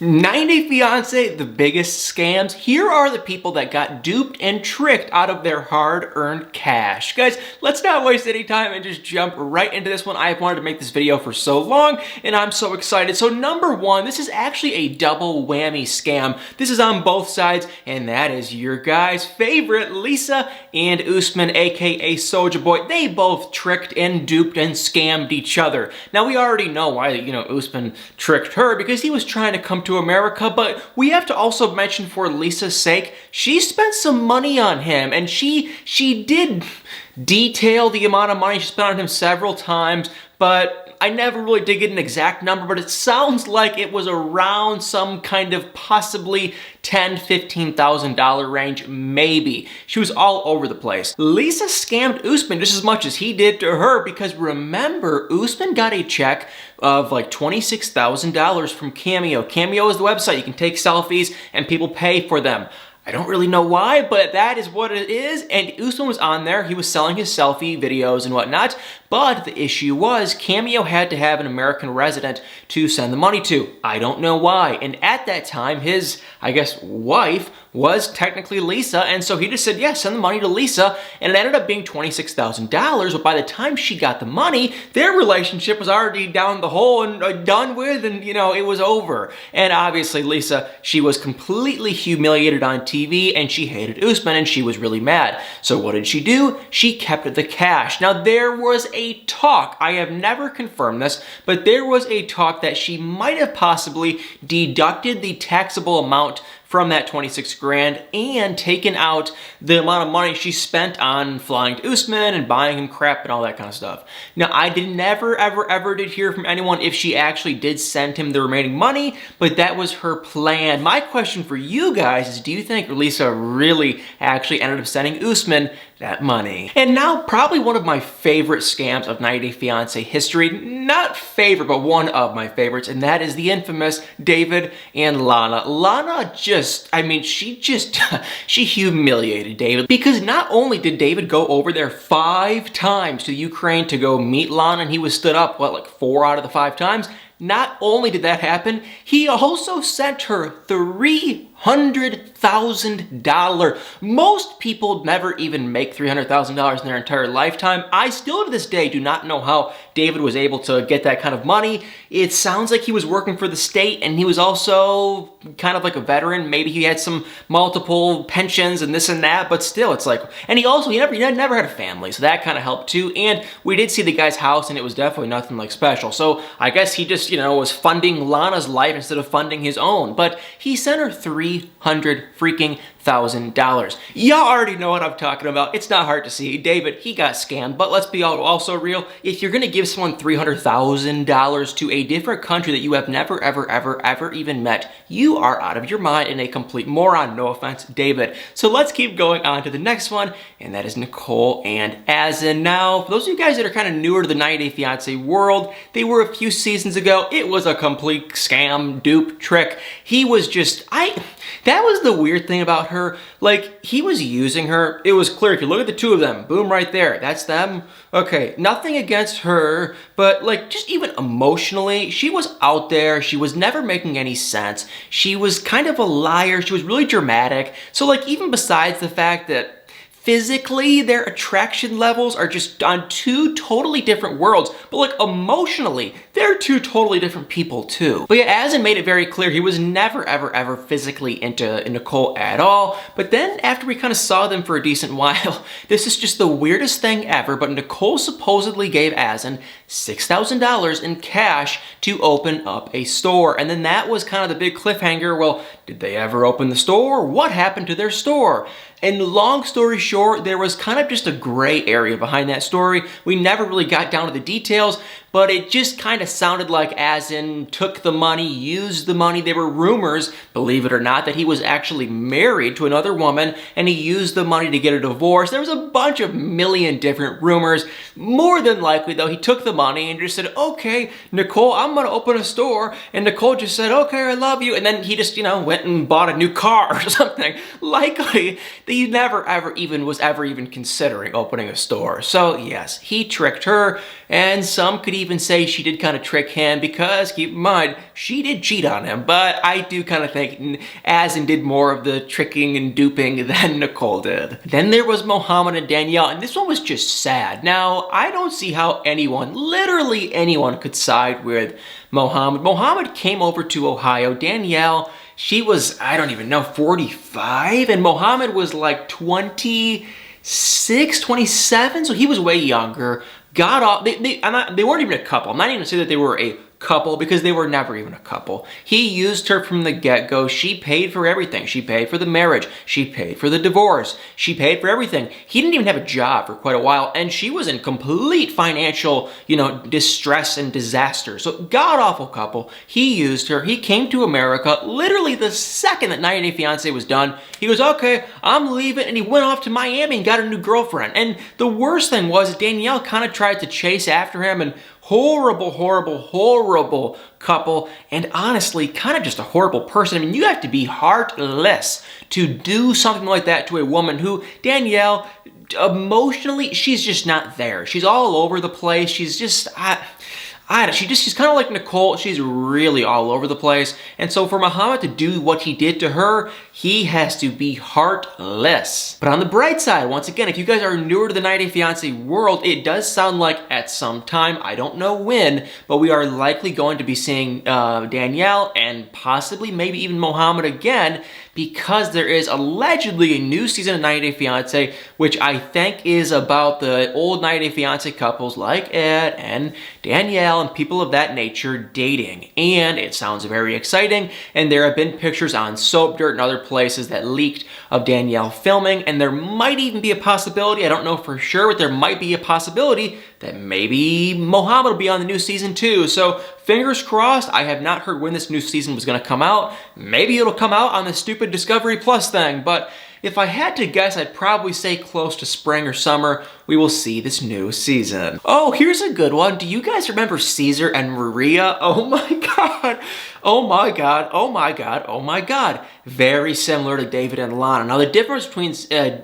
90 Fiance, the biggest scams. Here are the people that got duped and tricked out of their hard-earned cash. Guys, let's not waste any time and just jump right into this one. I've wanted to make this video for so long, and I'm so excited. So number one, this is actually a double whammy scam. This is on both sides, and that is your guys' favorite, Lisa and Usman, aka Soulja Boy. They both tricked and duped and scammed each other. Now, we already know why, Usman tricked her, because he was trying to come to America, but we have to also mention, for Lisa's sake, she spent some money on him, and she did detail the amount of money she spent on him several times, but I never really did get an exact number, but it sounds like it was around some kind of possibly $10,000, $15,000 range, maybe. She was all over the place. Lisa scammed Usman just as much as he did to her, because remember, Usman got a check of like $26,000 from Cameo. Cameo is the website. You can take selfies and people pay for them. I don't really know why, but that is what it is, and Usman was on there. He was selling his selfie videos and whatnot, but the issue was Cameo had to have an American resident to send the money to. I don't know why, and at that time, his, I guess, wife was technically Lisa, and so he just said, yeah, send the money to Lisa, and it ended up being $26,000, but by the time she got the money, their relationship was already down the hole and done with, and, it was over. And obviously, Lisa, she was completely humiliated on TV, and she hated Usman, and she was really mad. So what did she do? She kept the cash. Now, there was a talk, I have never confirmed this, but there was a talk that she might have possibly deducted the taxable amount from that 26 grand and taken out the amount of money she spent on flying to Usman and buying him crap and all that kind of stuff. Now, I never, ever did hear from anyone if she actually did send him the remaining money, but that was her plan. My question for you guys is, do you think Lisa really actually ended up sending Usman that money? And now, probably one of my favorite scams of 90 Day Fiance history, not favorite, but one of my favorites, and that is the infamous David and Lana. Lana she humiliated David, because not only did David go over there 5 times to Ukraine to go meet Lana, and he was stood up, like 4 out of the 5 times, not only did that happen, he also sent her $300,000. Most people never even make $300,000 in their entire lifetime. I still to this day do not know how David was able to get that kind of money. It sounds like he was working for the state, and he was also kind of like a veteran. Maybe he had some multiple pensions and this and that, but still, it's like, and he never had a family, so that kind of helped too. And we did see the guy's house, and it was definitely nothing like special. So I guess he just, was funding Lana's life instead of funding his own. But he sent her $300,000. Y'all already know what I'm talking about. It's not hard to see. David, he got scammed, but let's be also real. If you're gonna give someone $300,000 to a different country that you have never, ever even met, you are out of your mind and a complete moron. No offense, David. So let's keep going on to the next one, and that is Nicole and Azan. Now, for those of you guys that are kind of newer to the 90 Day Fiance world, they were a few seasons ago. It was a complete scam, dupe, trick. He was just, that was the weird thing about her. Like, he was using her. It was clear. If you look at the two of them, boom, right there. That's them. Okay, nothing against her, but like, just even emotionally, she was out there. She was never making any sense. She was kind of a liar. She was really dramatic. So like, even besides the fact that physically, their attraction levels are just on 2 totally different worlds, but like emotionally, they're 2 totally different people too. But yeah, Azan made it very clear he was never, ever physically into Nicole at all. But then after we kind of saw them for a decent while, this is just the weirdest thing ever, but Nicole supposedly gave Azan $6,000 in cash to open up a store. And then that was kind of the big cliffhanger. Well, did they ever open the store? What happened to their store? And long story short, there was kind of just a gray area behind that story. We never really got down to the details, but it just kind of sounded like Azan took the money, used the money. There were rumors, believe it or not, that he was actually married to another woman, and he used the money to get a divorce. There was a bunch of million different rumors. More than likely, though, he took the money and just said, okay, Nicole, I'm gonna open a store. And Nicole just said, okay, I love you. And then he just, went and bought a new car or something. Likely, he never was ever even considering opening a store. So yes, he tricked her. And some could even say she did kind of trick him because, keep in mind, she did cheat on him. But I do kind of think Asin did more of the tricking and duping than Nicole did. Then there was Mohamed and Danielle, and this one was just sad. Now, I don't see how anyone, literally anyone, could side with Mohamed. Mohamed came over to Ohio. Danielle, she was, I don't even know, 45, and Mohamed was like 26, 27, so he was way younger. Got off, they weren't even a couple. I'm not even gonna say that they were a couple because they were never even a couple. He used her from the get-go. She paid for everything. She paid for the marriage. She paid for the divorce. She paid for everything. He didn't even have a job for quite a while, and she was in complete financial, distress and disaster. So god-awful couple. He used her. He came to America literally the second that 90 Day Fiance was done. He goes, okay, I'm leaving, and he went off to Miami and got a new girlfriend. And the worst thing was Danielle kind of tried to chase after him, and horrible, horrible, horrible couple, and honestly, kind of just a horrible person. I mean, you have to be heartless to do something like that to a woman who, Danielle, emotionally, she's just not there. She's all over the place. She's just, she's kind of like Nicole. She's really all over the place. And so for Mohamed to do what he did to her, he has to be heartless. But on the bright side, once again, if you guys are newer to the 90 Day Fiance world, it does sound like at some time, I don't know when, but we are likely going to be seeing Danielle and possibly maybe even Mohamed again, because there is allegedly a new season of 90 Day Fiance, which I think is about the old 90 Day Fiance couples like Ed and Danielle and people of that nature dating. And it sounds very exciting, and there have been pictures on Soap Dirt and other places that leaked of Danielle filming, and there might even be a possibility, I don't know for sure, but there might be a possibility that maybe Mohamed will be on the new season too. So fingers crossed. I have not heard when this new season was going to come out. Maybe it'll come out on the stupid Discovery Plus thing, but if I had to guess, I'd probably say close to spring or summer, we will see this new season. Oh, here's a good one. Do you guys remember Caesar and Maria? Oh my God. Oh my God. Oh my God. Oh my God. Very similar to David and Lana. Now, the difference between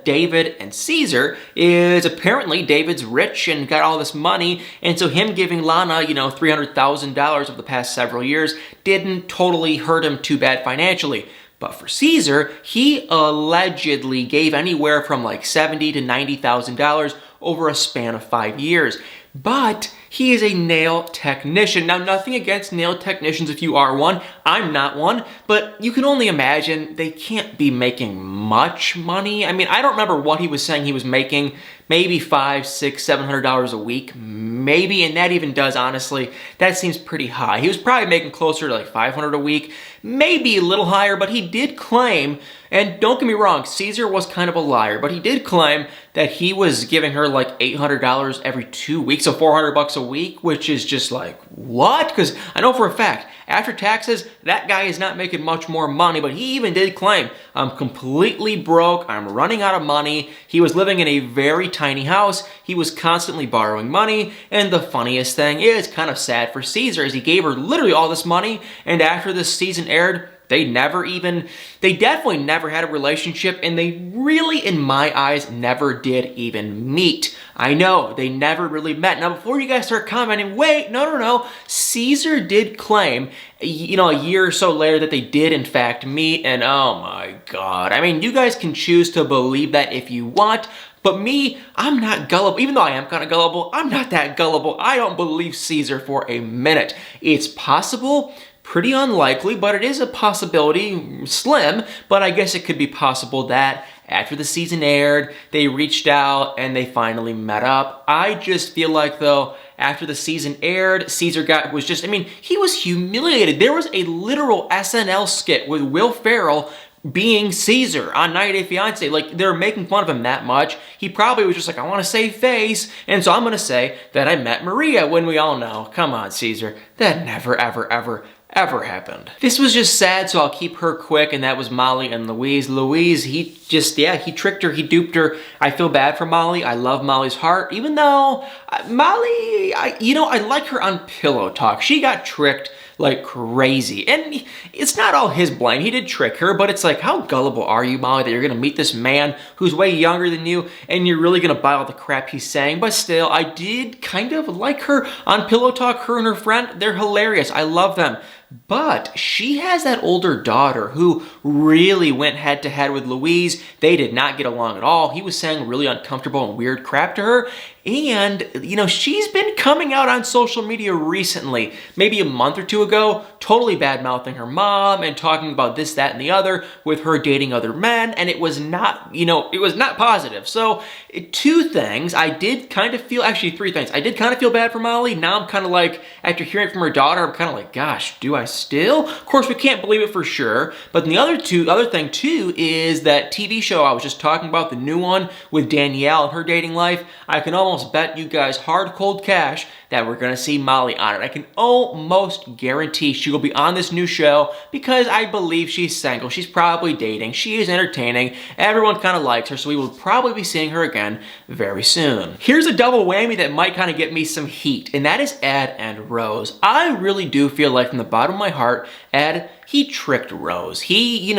David and Caesar is apparently David's rich and got all this money, and so him giving Lana, $300,000 over the past several years didn't totally hurt him too bad financially. But for Caesar, he allegedly gave anywhere from like $70,000 to $90,000 over a span of 5 years. But he is a nail technician. Now, nothing against nail technicians if you are one. I'm not one, but you can only imagine they can't be making much money. I mean, I don't remember what he was saying he was making. Maybe $500, $600, $700 a week, maybe, and that even does, honestly, that seems pretty high. He was probably making closer to like $500 a week, maybe a little higher, but he did claim, and don't get me wrong, Caesar was kind of a liar, but he did claim that he was giving her like $800 every 2 weeks, so $400 a week, which is just like, what? Because I know for a fact, after taxes, that guy is not making much more money, but he even did claim, I'm completely broke, I'm running out of money. He was living in a very tiny house, he was constantly borrowing money, and the funniest thing is, kind of sad for Caesar, is he gave her literally all this money, and after this season aired, they definitely never had a relationship, and they really, in my eyes, never did even meet. I know, they never really met. Now, before you guys start commenting, wait, no, Caesar did claim, a year or so later that they did, in fact, meet, and oh my God. I mean, you guys can choose to believe that if you want, but me, I'm not gullible. Even though I am kind of gullible, I'm not that gullible. I don't believe Caesar for a minute. It's possible, pretty unlikely, but it is a possibility, slim, but I guess it could be possible that after the season aired, they reached out and they finally met up. I just feel like, though, after the season aired, Caesar he was humiliated. There was a literal SNL skit with Will Ferrell being Caesar on 90 Day Fiance. Like, they're making fun of him that much. He probably was just like, I want to save face, and so I'm going to say that I met Maria, when we all know, come on, Caesar, that never, ever happened. This was just sad, so I'll keep her quick, and that was Molly and Louise. Louise, he tricked her, he duped her. I feel bad for Molly. I love Molly's heart, even though Molly, I like her on Pillow Talk. She got tricked like crazy. And it's not all his blame. He did trick her, but it's like, how gullible are you, Molly, that you're gonna meet this man who's way younger than you and you're really gonna buy all the crap he's saying? But still, I did kind of like her on Pillow Talk. Her and her friend, they're hilarious. I love them. But she has that older daughter who really went head to head with Louise. They did not get along at all. He was saying really uncomfortable and weird crap to her. And, you know, she's been coming out on social media recently, maybe a month or two ago, totally bad-mouthing her mom and talking about this, that, and the other with her dating other men. And it was not, you know, it was not positive. So two things. I did kind of feel, actually three things. I did kind of feel bad for Molly. Now I'm kind of like, after hearing from her daughter, I'm kind of like, gosh, do I still? Of course, we can't believe it for sure. But the other thing too is that TV show I was just talking about, the new one with Danielle and her dating life. I can almost bet you guys hard cold cash that we're gonna see Molly on it. I can almost guarantee she will be on this new show because I believe she's single. She's probably dating. She is entertaining. Everyone kind of likes her, so we will probably be seeing her again very soon. Here's a double whammy that might kind of get me some heat, and that is Ed and Rose. I really do feel like from the bottom of my heart, Ed, he tricked Rose. He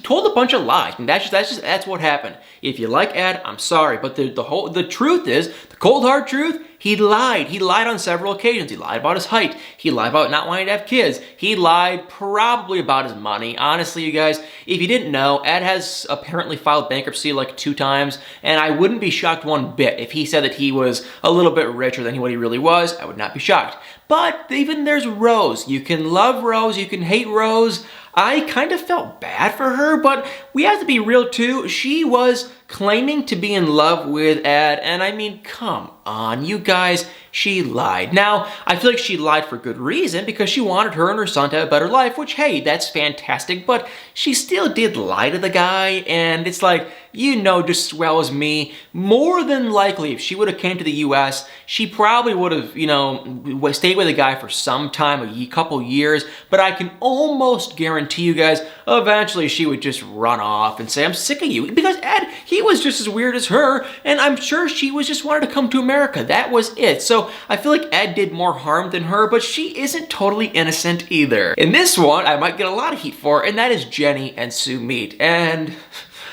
told a bunch of lies, and that's what happened. If you like Ed, I'm sorry, but the truth is, the cold hard truth, he lied. He lied on several occasions. He lied about his height. He lied about not wanting to have kids. He lied probably about his money. Honestly, you guys, if you didn't know, Ed has apparently filed bankruptcy like 2 times, and I wouldn't be shocked one bit if he said that he was a little bit richer than what he really was. I would not be shocked. But even there's Rose. You can love Rose. You can hate Rose. I kind of felt bad for her, but we have to be real too. She was claiming to be in love with Ed, and I mean, come on, you guys, she lied. Now, I feel like she lied for good reason because she wanted her and her son to have a better life, which, hey, that's fantastic, but she still did lie to the guy, and it's like, you know just as well as me, more than likely, if she would have came to the U.S., she probably would have, you know, stayed with the guy for some time, a couple years, but I can almost guarantee you guys, eventually she would just run off and say, I'm sick of you, because Ed, he was just as weird as her, and I'm sure she was just wanted to come to America. That was it. So I feel like Ed did more harm than her, but she isn't totally innocent either. In this one, I might get a lot of heat for, and that is Jenny and Sumit. And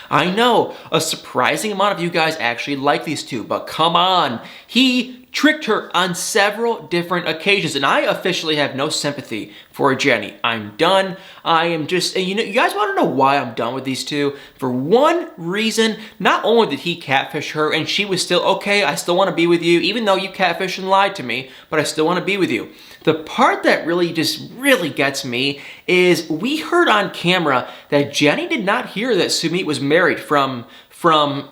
I know a surprising amount of you guys actually like these two, but come on. He tricked her on several different occasions, and I officially have no sympathy for Jenny. I'm done. I am just, and you guys want to know why I'm done with these two? For one reason, not only did he catfish her and she was still, okay, I still want to be with you, even though you catfished and lied to me, but I still want to be with you. The part that really gets me is we heard on camera that Jenny did not hear that Sumit was married from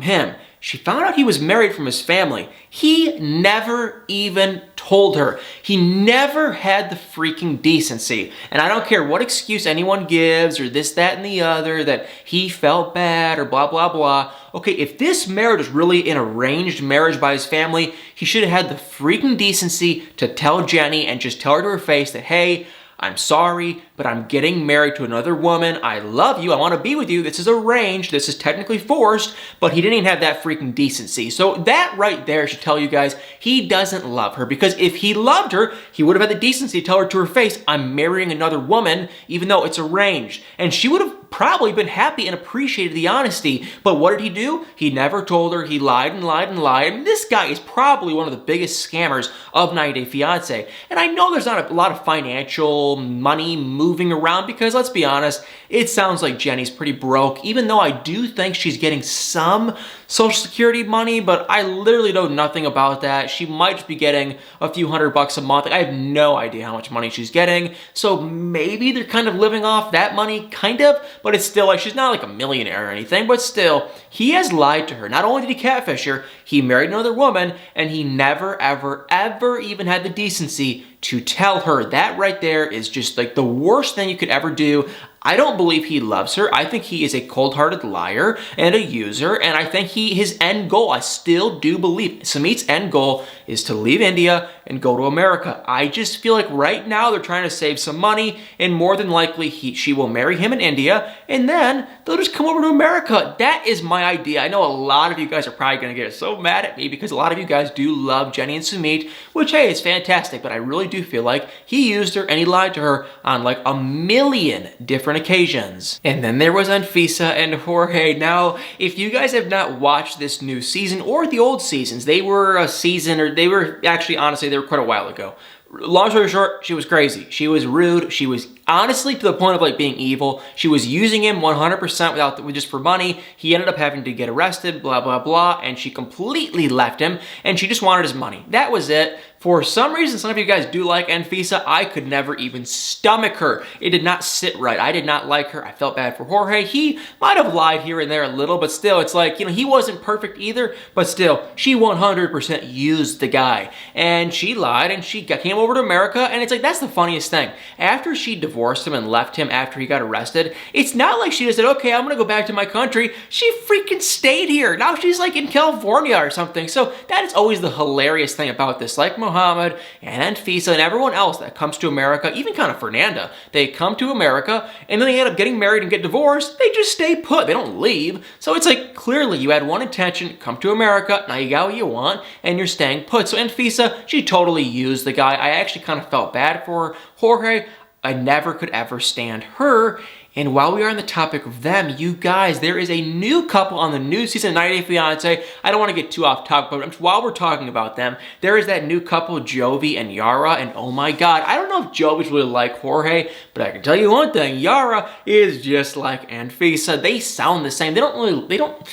him. She found out he was married from his family. He never even told her. He never had the freaking decency. And I don't care what excuse anyone gives or this, that, and the other, that he felt bad or blah, blah, blah. Okay, if this marriage was really an arranged marriage by his family, he should have had the freaking decency to tell Jenny and just tell her to her face that, hey, I'm sorry, but I'm getting married to another woman. I love you. I want to be with you. This is arranged. This is technically forced, but he didn't even have that freaking decency. So that right there should tell you guys he doesn't love her, because if he loved her, he would have had the decency to tell her to her face, I'm marrying another woman, even though it's arranged. And she would have probably been happy and appreciated the honesty. But what did he do? He never told her. He lied and lied and lied. And this guy is probably one of the biggest scammers of 90 Day Fiance. And I know there's not a lot of financial money moving around because, let's be honest, it sounds like Jenny's pretty broke, even though I do think she's getting some Social Security money, but I literally know nothing about that. She might just be getting a few $100 a month. I have no idea how much money she's getting. So maybe they're kind of living off that money, kind of, but it's still like, she's not like a millionaire or anything, but still, he has lied to her. Not only did he catfish her, he married another woman, and he never, ever, ever even had the decency to tell her. That right there is just like the worst thing you could ever do. I don't believe he loves her. I think he is a cold-hearted liar and a user, and I think his end goal, I still do believe, Sumit's end goal is to leave India and go to America. I just feel like right now they're trying to save some money, and more than likely she will marry him in India, and then they'll just come over to America. That is my idea. I know a lot of you guys are probably going to get so mad at me because a lot of you guys do love Jenny and Sumit, which, hey, it's fantastic, but I really do feel like he used her and he lied to her on like a million different occasions. And then there was Anfisa and Jorge. Now, if you guys have not watched this new season or the old seasons, they were a season, or they were actually, honestly, they were quite a while ago. Long story short, she was crazy. She was rude. She was honestly to the point of like being evil. She was using him 100% just for money. He ended up having to get arrested, blah, blah, blah, and she completely left him, and she just wanted his money. That was it. For some reason, some of you guys do like Anfisa. I could never even stomach her. It did not sit right. I did not like her. I felt bad for Jorge. He might have lied here and there a little, but still, it's like, you know, he wasn't perfect either, but still, she 100% used the guy. And she lied, and she came over to America, and it's like, that's the funniest thing. After she divorced him and left him after he got arrested, it's not like she just said, okay, I'm gonna go back to my country. She freaking stayed here. Now she's like in California or something. So that is always the hilarious thing about this. Like Muhammad and Anfisa and everyone else that comes to America, even kind of Fernanda, they come to America and then they end up getting married and get divorced. They just stay put. They don't leave. So it's like, clearly you had one intention, come to America, now you got what you want, and you're staying put. So Anfisa, she totally used the guy. I actually kind of felt bad for her. Jorge, I never could ever stand her. And while we are on the topic of them, you guys, there is a new couple on the new season of 90 Day Fiance. I don't want to get too off topic, but while we're talking about them, there is that new couple, Jovi and Yara, and oh my god, I don't know if Jovi's really like Jorge, but I can tell you one thing, Yara is just like Anfisa. They sound the same. They don't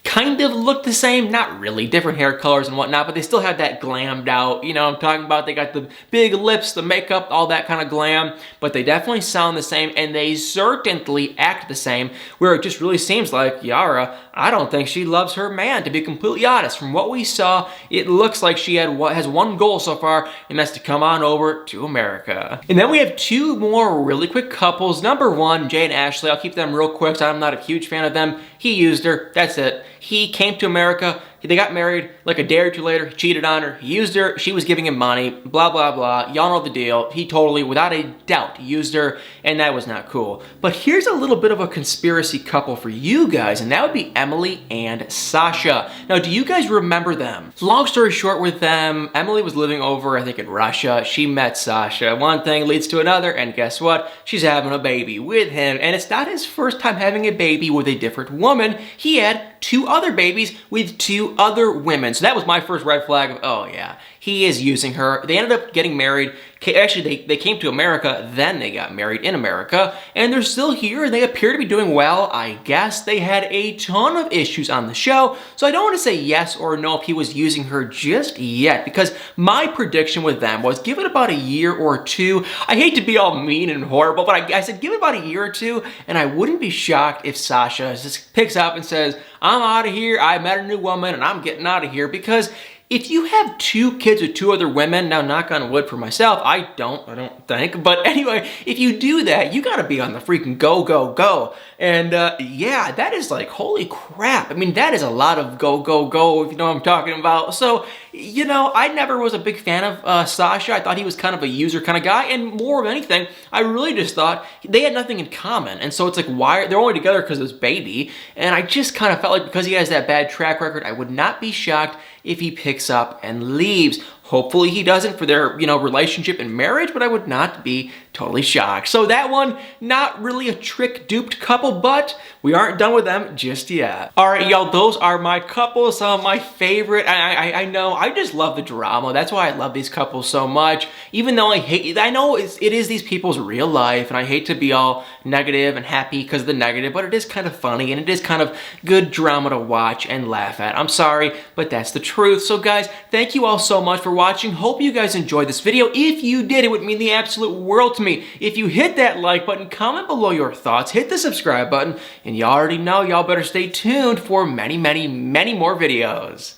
kind of look the same, not really, different hair colors and whatnot, but they still have that glammed out, you know what I'm talking about? They got the big lips, the makeup, all that kind of glam, but they definitely sound the same, and they certainly act the same, where it just really seems like Yara, I don't think she loves her man, to be completely honest. From what we saw, it looks like she has one goal so far, and that's to come on over to America. And then we have two more really quick couples. Number one, Jay and Ashley. I'll keep them real quick, so I'm not a huge fan of them. He used her, that's it. He came to America, they got married, like a day or two later, he cheated on her, he used her, she was giving him money, blah, blah, blah. Y'all know the deal. He totally, without a doubt, used her, and that was not cool. But here's a little bit of a conspiracy couple for you guys, and that would be Emily and Sasha. Now, do you guys remember them? Long story short with them, Emily was living over, I think, in Russia. She met Sasha. One thing leads to another, and guess what? She's having a baby with him, and it's not his first time having a baby with a different woman. He had 2 other babies with 2 other women. So that was my first red flag of, oh yeah, he is using her. They ended up getting married. Actually, they came to America, then they got married in America, and they're still here, and they appear to be doing well. I guess they had a ton of issues on the show, so I don't want to say yes or no if he was using her just yet, because my prediction with them was give it about a year or 2. I hate to be all mean and horrible, but I said give it about a year or 2, and I wouldn't be shocked if Sasha just picks up and says, I'm out of here, I met a new woman, and I'm getting out of here, because if you have 2 kids with 2 other women, now knock on wood for myself, I don't think, but anyway, if you do that, you gotta be on the freaking go, go, go. And yeah, that is like, holy crap. I mean, that is a lot of go, go, go, if you know what I'm talking about. So, you know, I never was a big fan of Sasha. I thought he was kind of a user kind of guy, and more of anything, I really just thought they had nothing in common. And so it's like, why, they're only together because of this baby, and I just kind of felt like because he has that bad track record, I would not be shocked if he picks up and leaves. Hopefully he doesn't for their, you know, relationship and marriage, but I would not be totally shocked. So that one, not really a trick duped couple, but we aren't done with them just yet. All right, y'all, those are my couples, some of my favorite. I know, I just love the drama. That's why I love these couples so much. Even though I know it is these people's real life, and I hate to be all negative and happy because of the negative, but it is kind of funny, and it is kind of good drama to watch and laugh at. I'm sorry, but that's the truth. So guys, thank you all so much for watching. Hope you guys enjoyed this video. If you did, it would mean the absolute world to me. If you hit that like button, comment below your thoughts, hit the subscribe button, and you already know y'all better stay tuned for many, many, many more videos.